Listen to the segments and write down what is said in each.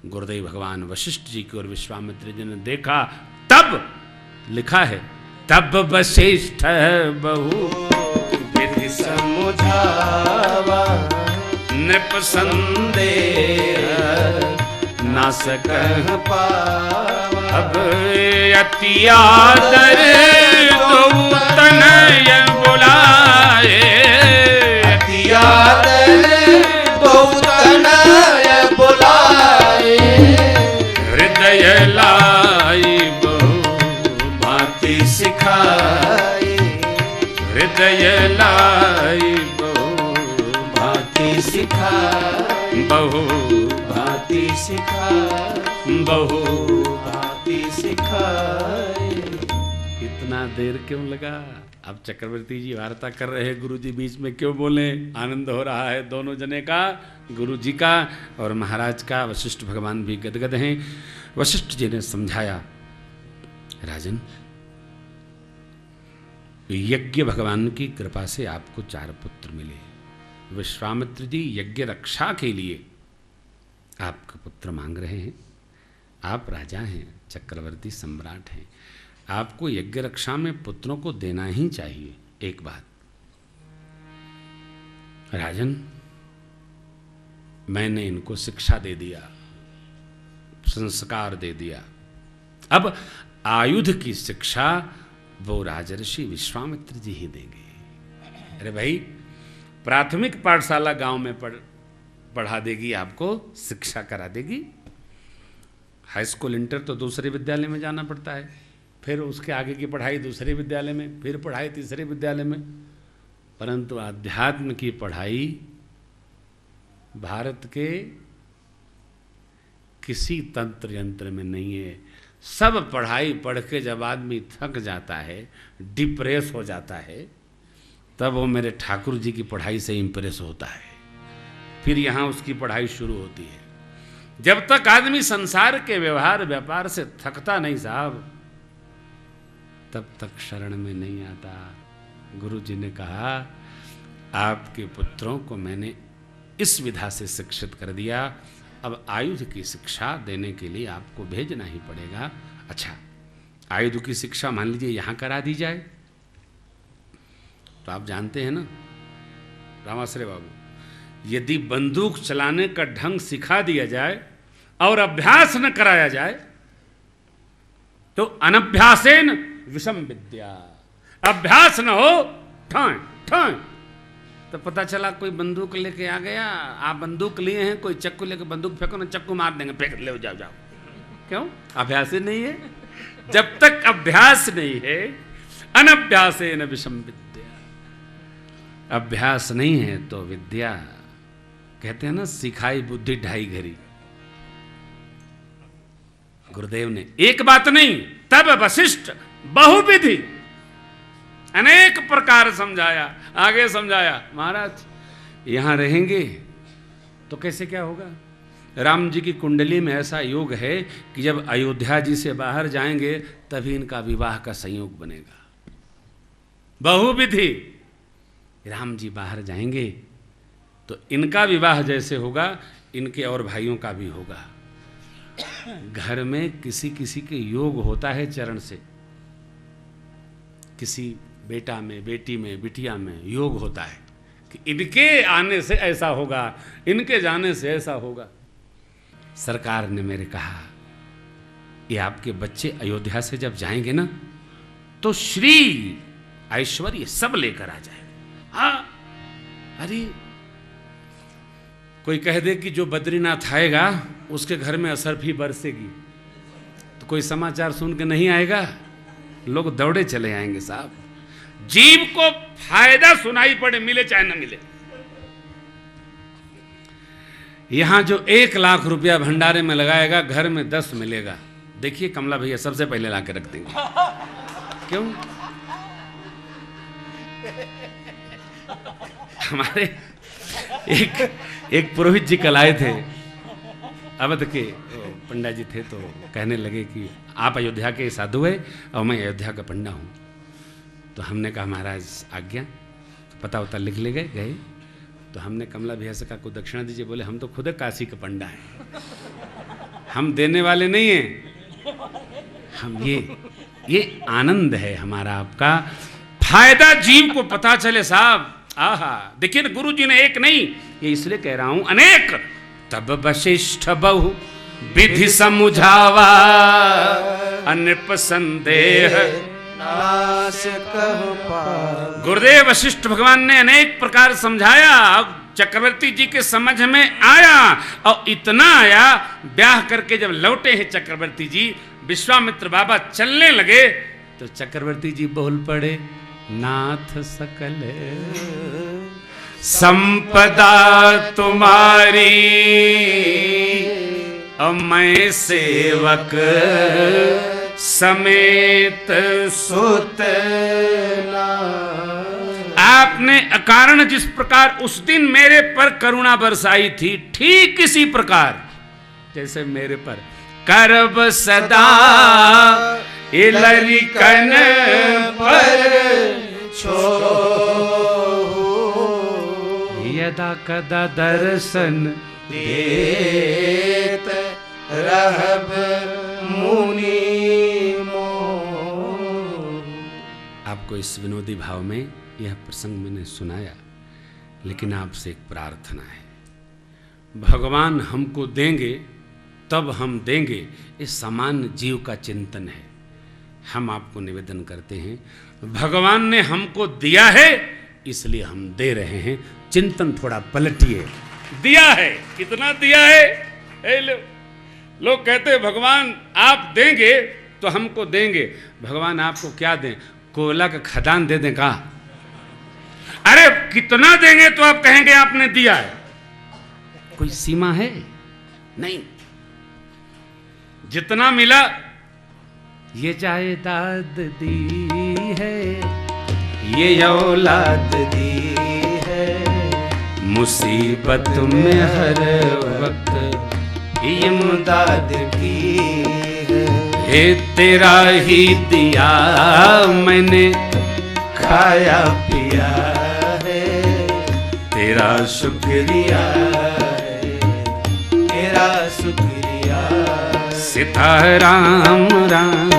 गुरुदेव भगवान वशिष्ठ जी की और विश्वामित्र जी ने देखा, तब लिखा है, तब वशिष्ठ बहु विधि समुझावा, नृप संदेह न सकह पावा। अब अति आदर तो तनय बुलाए, अति आदर तो तनय बुलाए, हृदय लाई बहु भांति सिखाए, हृदय लाई बहु भांति सिखाए, बहु भांति सिखाए, बहु भांति सिखाए। इतना देर क्यों लगा? अब चक्रवर्ती जी वार्ता कर रहे हैं, गुरु जी बीच में क्यों बोले? आनंद हो रहा है दोनों जने का, गुरु जी का और महाराज का। वशिष्ठ भगवान भी गदगद हैं। वशिष्ठ जी ने समझाया, राजन, यज्ञ भगवान की कृपा से आपको 4 पुत्र मिले। विश्वामित्र जी यज्ञ रक्षा के लिए आपका पुत्र मांग रहे हैं। आप राजा हैं, चक्रवर्ती सम्राट हैं, आपको यज्ञ रक्षा में पुत्रों को देना ही चाहिए। एक बात, राजन, मैंने इनको शिक्षा दे दिया, संस्कार दे दिया। अब आयुध की शिक्षा वो राजर्षि विश्वामित्र जी ही देंगे। अरे भाई, प्राथमिक पाठशाला गांव में पढ़ा देगी, आपको शिक्षा करा देगी। हाई स्कूल इंटर तो दूसरे विद्यालय में जाना पड़ता है, फिर उसके आगे की पढ़ाई दूसरे विद्यालय में, फिर पढ़ाई तीसरे विद्यालय में। परंतु अध्यात्म की पढ़ाई भारत के किसी तंत्र यंत्र में नहीं है। सब पढ़ाई पढ़ के जब आदमी थक जाता है, डिप्रेस हो जाता है, तब वो मेरे ठाकुर जी की पढ़ाई से इंप्रेस होता है। फिर यहाँ उसकी पढ़ाई शुरू होती है। जब तक आदमी संसार के व्यवहार व्यापार से थकता नहीं साहब, तब तक शरण में नहीं आता। गुरु जी ने कहा, आपके पुत्रों को मैंने इस विधा से शिक्षित कर दिया, अब आयुध की शिक्षा देने के लिए आपको भेजना ही पड़ेगा। अच्छा, आयुध की शिक्षा मान लीजिए यहाँ करा दी जाए तो आप जानते हैं ना रामाश्रय बाबू, यदि बंदूक चलाने का ढंग सिखा दिया जाए और अभ्यास न कराया जाए तो अनभ्यासेन विषम विद्या। अभ्यास न हो, ठाए ठाए, तो पता चला कोई बंदूक लेके आ गया, आप बंदूक लिए हैं, कोई चक्कू लेके बंदूक फेंको ना, चक्कू मार देंगे, फेंक ले जाओ जाओ। क्यों? अभ्यास ही नहीं है। जब तक अभ्यास नहीं है, अनभ्यासेन विषम विद्या। अभ्यास नहीं है तो विद्या, कहते हैं ना, सिखाई बुद्धि ढाई घड़ी। गुरुदेव ने एक बात नहीं, तब वशिष्ठ बहुविधि अनेक प्रकार समझाया। आगे समझाया, महाराज यहां रहेंगे तो कैसे क्या होगा? राम जी की कुंडली में ऐसा योग है कि जब अयोध्या जी से बाहर जाएंगे तभी इनका विवाह का संयोग बनेगा। बहुविधि, राम जी बाहर जाएंगे तो इनका विवाह जैसे होगा, इनके और भाइयों का भी होगा। घर में किसी किसी के योग होता है चरण से, किसी बेटा में, बेटी में, बिटिया में योग होता है कि इनके आने से ऐसा होगा, इनके जाने से ऐसा होगा। सरकार ने मेरे कहा, ये आपके बच्चे अयोध्या से जब जाएंगे ना तो श्री ऐश्वर्य सब लेकर आ जाएंगे। हाँ, अरे कोई कह दे कि जो बद्रीनाथ आएगा उसके घर में असरफी बरसेगी, तो कोई समाचार सुन के नहीं आएगा, लोग दौड़े चले आएंगे साहब। जीव को फायदा सुनाई पड़े, मिले चाहे न मिले। यहां जो 1 लाख रुपया भंडारे में लगाएगा, घर में 10 मिलेगा। देखिए कमला भैया सबसे पहले लाके रख देंगे। क्यों? हमारे एक पुरोहित जी कल आए थे, अवध के पंडा जी थे, तो कहने लगे कि आप अयोध्या के साधु है और मैं अयोध्या का पंडा हूँ। तो हमने कहा महाराज आज्ञा, तो पता वता लिख ले गए। तो हमने कमला भैया से कहा, को दक्षिणा दीजिए। बोले हम तो खुद काशी के पंडा हैं। हम देने वाले नहीं हैं, हम ये आनंद है हमारा आपका। फायदा जीव को पता चले साहब। आहा, देखिए ना, गुरु जी ने एक नहीं, ये इसलिए कह रहा हूं अनेक। तब वशिष्ठ बहु विधि समुझावा, अनृप संदेह नाश कह पावा। गुरुदेव वशिष्ठ भगवान ने अनेक प्रकार समझाया, चक्रवर्ती जी के समझ में आया, और इतना आया, ब्याह करके जब लौटे हैं चक्रवर्ती जी, विश्वामित्र बाबा चलने लगे तो चक्रवर्ती जी बोल पड़े, नाथ सकल संपदा तुम्हारी, और मैं सेवक समेत सुत। आपने अकारण जिस प्रकार उस दिन मेरे पर करुणा बरसाई थी, ठीक इसी प्रकार जैसे मेरे पर करब सदा इलरिकन पर छो, यदा कदा दर्शन देत रहब मुनि मोह। आपको इस विनोदी भाव में यह प्रसंग मैंने सुनाया, लेकिन आपसे एक प्रार्थना है। भगवान हमको देंगे तब हम देंगे, इस सामान्य जीव का चिंतन है। हम आपको निवेदन करते हैं, भगवान ने हमको दिया है इसलिए हम दे रहे हैं। चिंतन थोड़ा पलटिए। दिया है, कितना दिया है? लोग कहते हैं भगवान आप देंगे तो हमको देंगे। भगवान आपको क्या दें? कोयला का खदान दे दें का? अरे कितना देंगे तो आप कहेंगे आपने दिया है? कोई सीमा है? नहीं। जितना मिला, ये जायदाद दी है, ये औलाद दी है, मुसीबत में हर वक्त इमदाद की है। हे तेरा ही दिया मैंने खाया पिया है, तेरा शुक्रिया है, तेरा शुक्रिया। सीताराम राम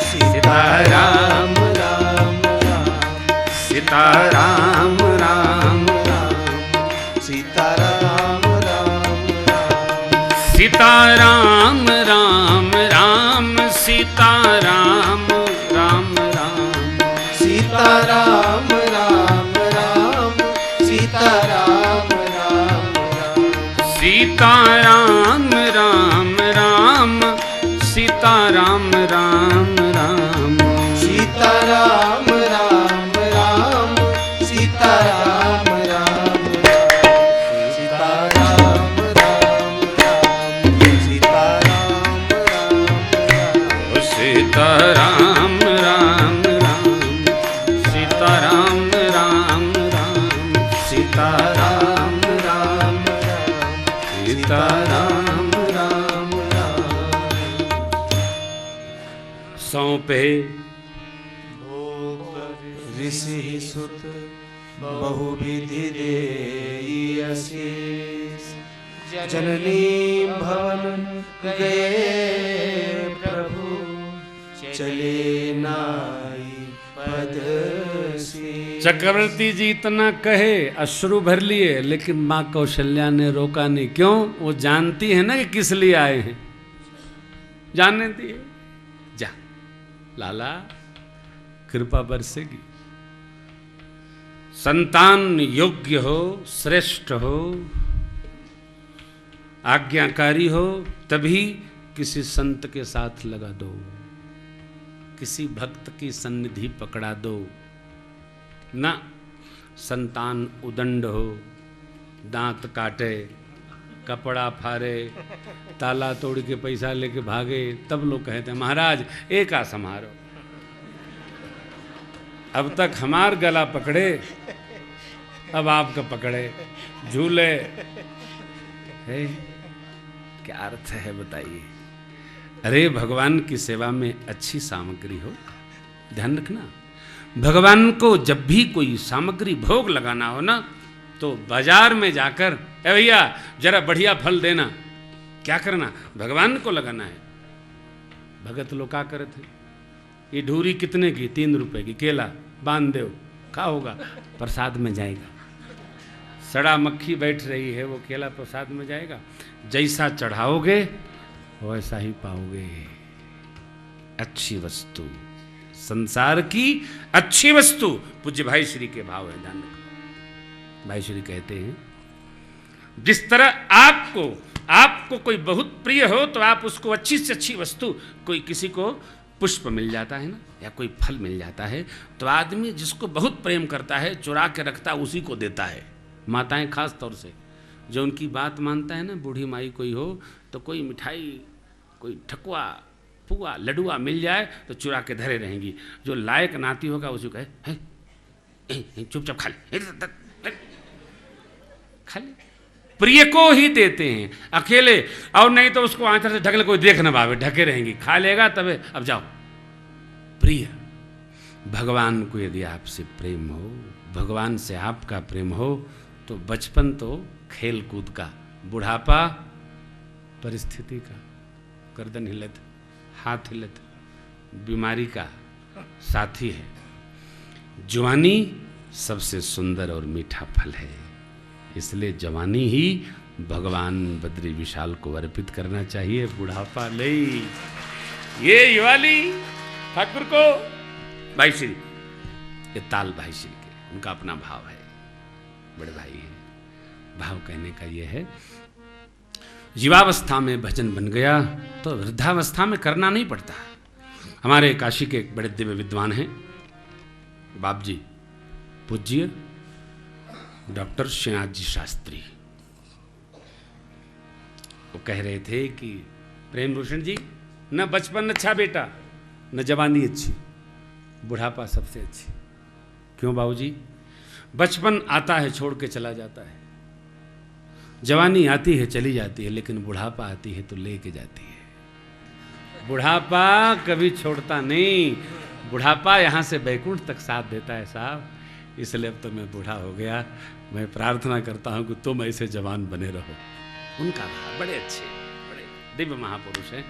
सीताराम राम राम, सीताराम राम राम, सीताराम राम राम, सीताराम राम राम, सीताराम राम राम, सीताराम राम राम, सीताराम राम राम, सीताराम राम राम, सीताराम राम राम, सीताराम राम राम, सीताराम राम राम, सीताराम राम राम, सीताराम राम राम, सीताराम राम राम, सीताराम राम राम, सीताराम राम राम। सौंपे ऋषि सुत बहुविधि देई असीस, जननी भवन गए प्रभु, चले नाई पद शीस। चक्रवर्ती जी इतना कहे, अश्रु भर लिए, लेकिन माँ कौशल्या ने रोका नहीं। क्यों? वो जानती है ना कि किस लिए आए हैं। जानने दिए, जा लाला, कृपा बरसेगी। संतान योग्य हो, श्रेष्ठ हो, आज्ञाकारी हो, तभी किसी संत के साथ लगा दो, किसी भक्त की सन्निधि पकड़ा दो ना। संतान उदंड हो, दांत काटे, कपड़ा फाड़े, ताला तोड़ के पैसा लेके भागे, तब लोग कहते हैं महाराज एक आ समारो। अब तक हमार गला पकड़े, अब आपका पकड़े, झूले है। क्या अर्थ है बताइए? अरे भगवान की सेवा में अच्छी सामग्री हो, ध्यान रखना। भगवान को जब भी कोई सामग्री भोग लगाना हो ना, तो बाजार में जाकर, ए भैया जरा बढ़िया फल देना, क्या करना, भगवान को लगाना है। भगत लोग क्या करे थे, ये ढूरी कितने की, 3 रुपए की, केला बांध दो, खा होगा, प्रसाद में जाएगा। सड़ा मक्खी बैठ रही है, वो केला प्रसाद में जाएगा। जैसा चढ़ाओगे वैसा ही पाओगे। अच्छी वस्तु, संसार की अच्छी वस्तु। पूज्य भाई श्री के भाव है, ध्यान रखो। भाई श्री कहते हैं, जिस तरह आपको कोई बहुत प्रिय हो तो आप उसको अच्छी से अच्छी वस्तु, कोई किसी को पुष्प मिल जाता है ना, या कोई फल मिल जाता है, तो आदमी जिसको बहुत प्रेम करता है चुरा के रखता, उसी को देता है। माताएं खास तौर से, जो उनकी बात मानता है ना, बूढ़ी माई कोई हो, तो कोई मिठाई, कोई ठकुआ, पुआ, लडुआ मिल जाए तो चुरा के धरे रहेंगी। जो लायक नाती होगा उसी को कहे चुपचाप खा ले। प्रिय को ही देते हैं, अकेले, और नहीं तो उसको आंचल से ढक ले, कोई देख न पावे, ढके रहेंगी। खा लेगा तबे, अब जाओ। प्रिय, भगवान को यदि आपसे प्रेम हो, भगवान से आपका प्रेम हो, तो बचपन तो खेल कूद का, बुढ़ापा परिस्थिति का, गर्दन हिलत, हाथ हिलत, बीमारी का साथी है। जवानी सबसे सुंदर और मीठा फल है, इसलिए जवानी ही भगवान बद्री विशाल को अर्पित करना चाहिए। बुढ़ापा नहीं। ये युवाली ठाकुर को भाई श्री, ये ताल भाई श्री के, उनका अपना भाव है, बड़े भाई है। भाव कहने का ये है, युवावस्था में भजन बन गया तो वृद्धावस्था में करना नहीं पड़ता। हमारे काशी के एक बड़े दिव्य विद्वान हैं, बाप जी, पूज्य डॉक्टर श्रीनाथ जी शास्त्री। वो कह रहे थे कि प्रेम भूषण जी, न बचपन अच्छा बेटा, न जवानी अच्छी, बुढ़ापा सबसे अच्छी। क्यों बाबूजी? बचपन आता है छोड़ के चला जाता है, जवानी आती है चली जाती है, लेकिन बुढ़ापा आती है तो लेके जाती है। बुढ़ापा कभी छोड़ता नहीं, बुढ़ापा यहाँ से बैकुंठ तक साथ देता है साहब। इसलिए अब तो मैं बूढ़ा हो गया, मैं प्रार्थना करता हूँ कि तुम ऐसे जवान बने रहो। उनका भाव बड़े अच्छे, बड़े दिव्य महापुरुष हैं।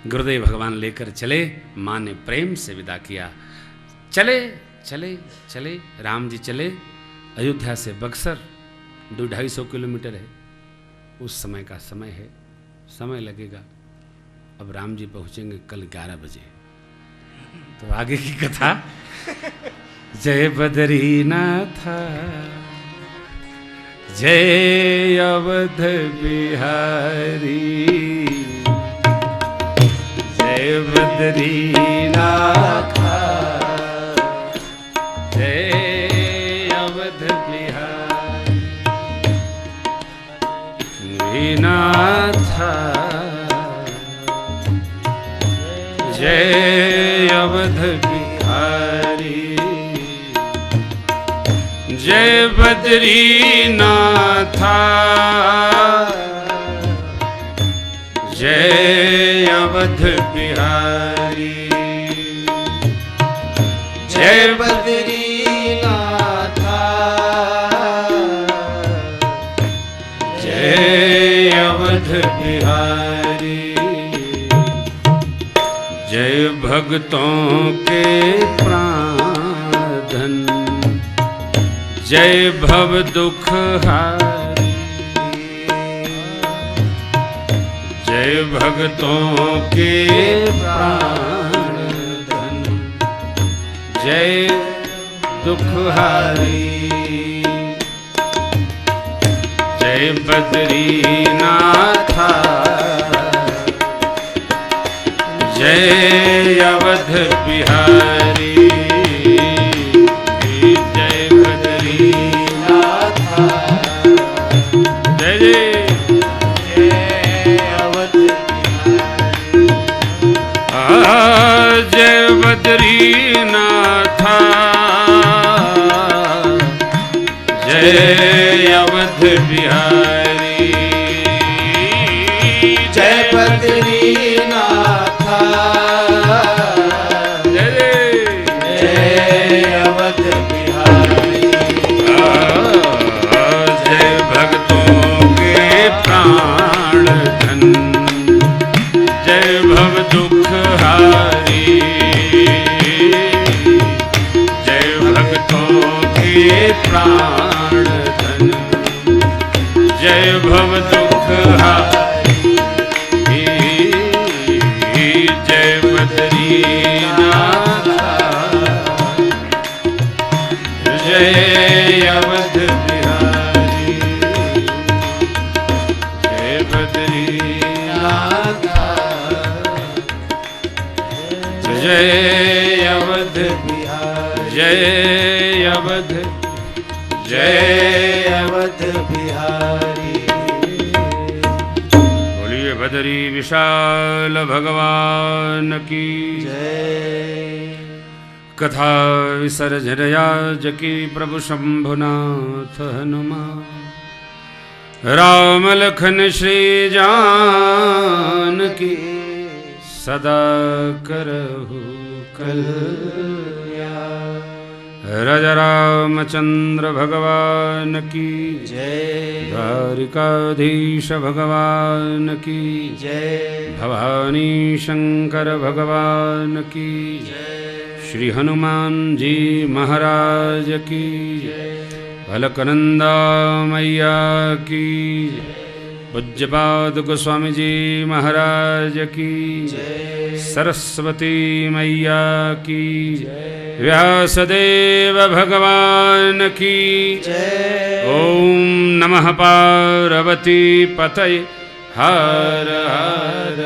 गुरुदेव भगवान लेकर चले, माँ ने प्रेम से विदा किया। चले चले चले राम जी चले, अयोध्या से बक्सर 200-250 किलोमीटर है, उस समय का समय है, समय लगेगा। अब राम जी पहुँचेंगे कल 11 बजे। तो आगे की कथा, जय बद्रीनाथ, जय अवध बिहारी, जय बद्रीनाथ, जय अवध बिहारी नाथ, जय अवध बिहारी, जय बद्रीनाथ, जय अवध बिहारी, जय बद्रीनाथ, जय अवध बिहारी, जय भक्तों के प्राण धन, जय भव दुख हारी, जय भक्तों के प्राण धन, जय दुख हारी, जय बद्रीनाथ, जय अवध बिहारी, जय बद्रीनाथ, जय अवध बिहारी, जय बद्रीनाथ, जय अवध बिहारी, जय बद्रीनाथ, जय अवध बिहारी, जय भक्तों के प्राण धन, प्राण धन जय भव दुख हारी जय बद्रीनाथ जय अवध बिहारी जय बद्रीनाथ जय अवध बिहारी जय अवध बिहारी। बोलिए बद्री विशाल भगवान की जय। कथा विसर्जनयाज की प्रभु शंभुनाथ हनुमान राम लखन श्री जान की सदा करहु कल्याण। राजा रामचंद्र भगवान की जय। द्वारिकाधीश भगवान की जय। भवानी शंकर भगवान की जय। श्री हनुमान जी महाराज की अलकनंदा मैया की पूज्यपाद गोस्वामी जी महाराज की सरस्वती मैया की व्यासदेव भगवान की ओम नमः पार्वती पतये हर हर